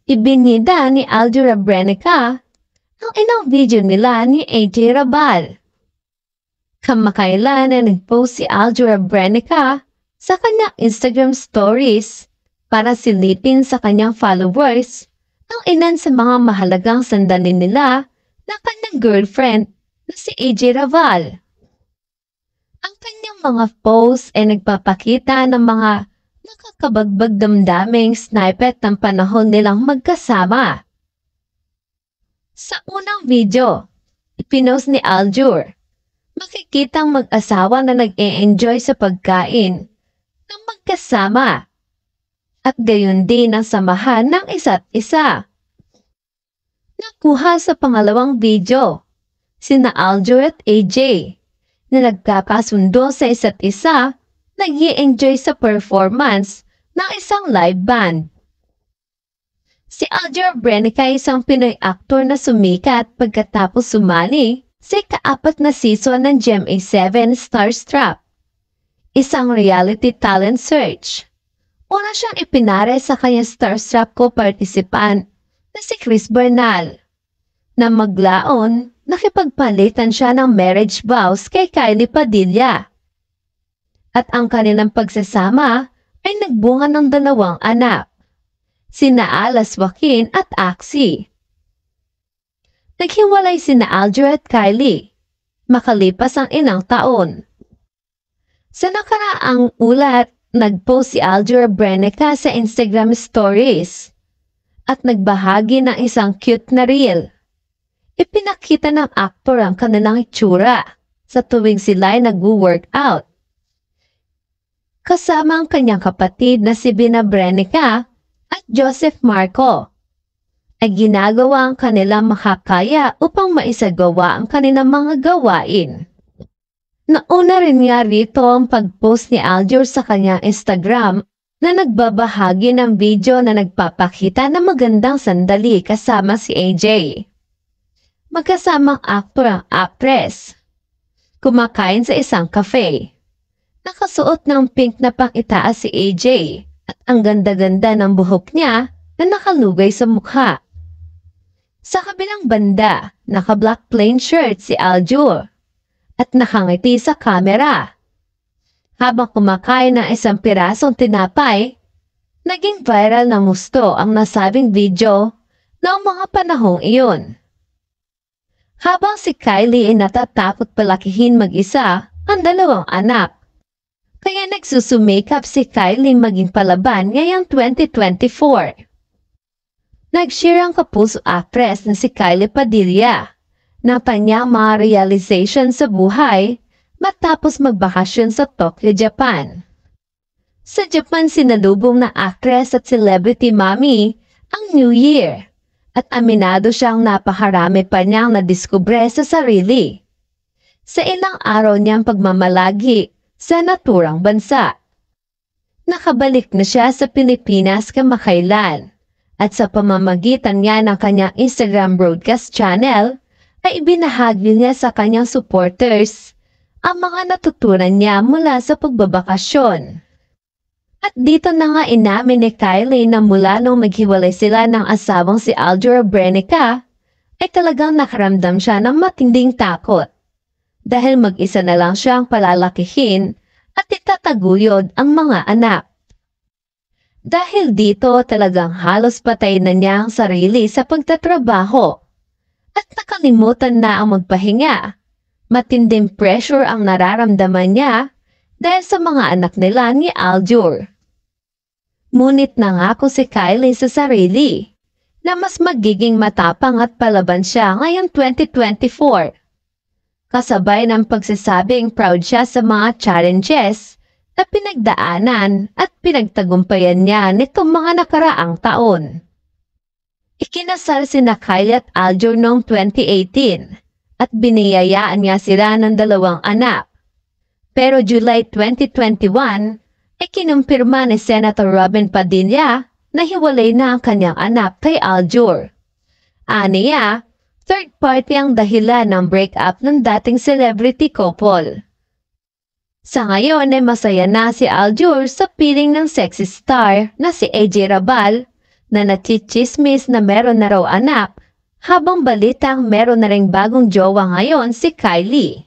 Ibinida ni Aljur Abrenica ang ilang video nila ni AJ Rabal. Kamakailan na nag-post si Aljur Abrenica sa kanyang Instagram stories para silipin sa kanyang followers ang ilan sa mga mahalagang sandali nila ng kanyang girlfriend na si AJ Rabal. Ang kanyang mga posts ay nagpapakita ng mga nakakabagbag damdaming snippet ng panahon nilang magkasama. Sa unang video, ipinost ni Aljur, makikitang mag-asawa na nag-e-enjoy sa pagkain ng magkasama at gayon din ang samahan ng isa't isa. Nakuha sa pangalawang video, sina Aljur at AJ na nagkakasundo sa isa't isa, nag-i-enjoy sa performance ng isang live band. Si Aljur Abrenica ay isang Pinoy actor na sumikat pagkatapos sumali sa ika-4 na season ng GMA7 Starstruck, isang reality talent search. Una siyang ipinare sa kanyang Starstruck co-participant na si Chris Bernal. Na maglaon, nakipagpalitan siya ng marriage vows kay Kylie Padilla. At ang kanilang pagsasama ay nagbunga ng 2 anak, sina Alas Joaquin at Axie. Naghiwalay sina Aljur at Kylie, makalipas ang ilang taon. Sa nakaraang ulat, nag-post si Aljur Abrenica sa Instagram stories at nagbahagi ng isang cute na reel. Ipinakita ng aktor ang kanilang itsura sa tuwing sila ay nag-workout. Kasama ang kanyang kapatid na si Bina Abrenica at Joseph Marco, ay ginagawa ang kanilang makakaya upang maisagawa ang kanilang mga gawain. Nauna rin nga rito ang pag-post ni Aljur sa kanyang Instagram na nagbabahagi ng video na nagpapakita ng magandang sandali kasama si AJ. Magkasamang aktor ang actress. Kumakain sa isang cafe. Nakasuot ng pink na pang-itaas si AJ at ang ganda-ganda ng buhok niya na nakalugay sa mukha. Sa kabilang banda, naka-black plain shirt si Aljur at nakangiti sa kamera. Habang kumakain ng isang pirasong tinapay, naging viral na gusto ang nasabing video noong mga panahong iyon. Habang si Kylie ay natatakot palakihin mag-isa ang 2 anak, kaya nagsusumikap si Kylie maging palaban ngayong 2024. Nag-share ang kapuso actress na si Kylie Padilla na kanyang mga realization sa buhay matapos magbakasyon sa Tokyo, Japan. Sa Japan, sinalubong na actress at celebrity mommy ang New Year at aminado siyang napakarami pa niyang nadiskubre sa sarili sa ilang araw niyang pagmamalagi sa naturang bansa. Nakabalik na siya sa Pilipinas kamakailan at sa pamamagitan niya ng kanyang Instagram broadcast channel ay ibinahagi niya sa kanyang supporters ang mga natutunan niya mula sa pagbabakasyon. At dito na nga inamin ni Kylie na mula nung maghiwalay sila ng asawang si Aljur Abrenica ay talagang nakaramdam siya ng matinding takot dahil mag-isa na lang siyang palalakihin at itataguyod ang mga anak. Dahil dito talagang halos patay na niya ang sarili sa pagtatrabaho at nakalimutan na ang magpahinga. Matinding pressure ang nararamdaman niya dahil sa mga anak nila ni Aljur. Ngunit nangako si Kylie sa sarili na mas magiging matapang at palaban siya ngayong 2024. Kasabay ng pagsasabing proud siya sa mga challenges na pinagdaanan at pinagtagumpayan niya nitong mga nakaraang taon. Ikinasal sina Kylie at Aljur noong 2018 at biniyayaan niya sila ng 2 anak. Pero July 2021 ay kinumpirma ni Senator Robin Padilla na hiwalay na ang kanyang anak kay Aljur. Aniya, third party ang dahilan ng breakup ng dating celebrity couple. Sa ngayon ay masaya na si Aljur sa piling ng sexy star na si AJ Rabal na nachichismis na meron na raw anak, habang balitang meron na ring bagong jowa ngayon si Kylie.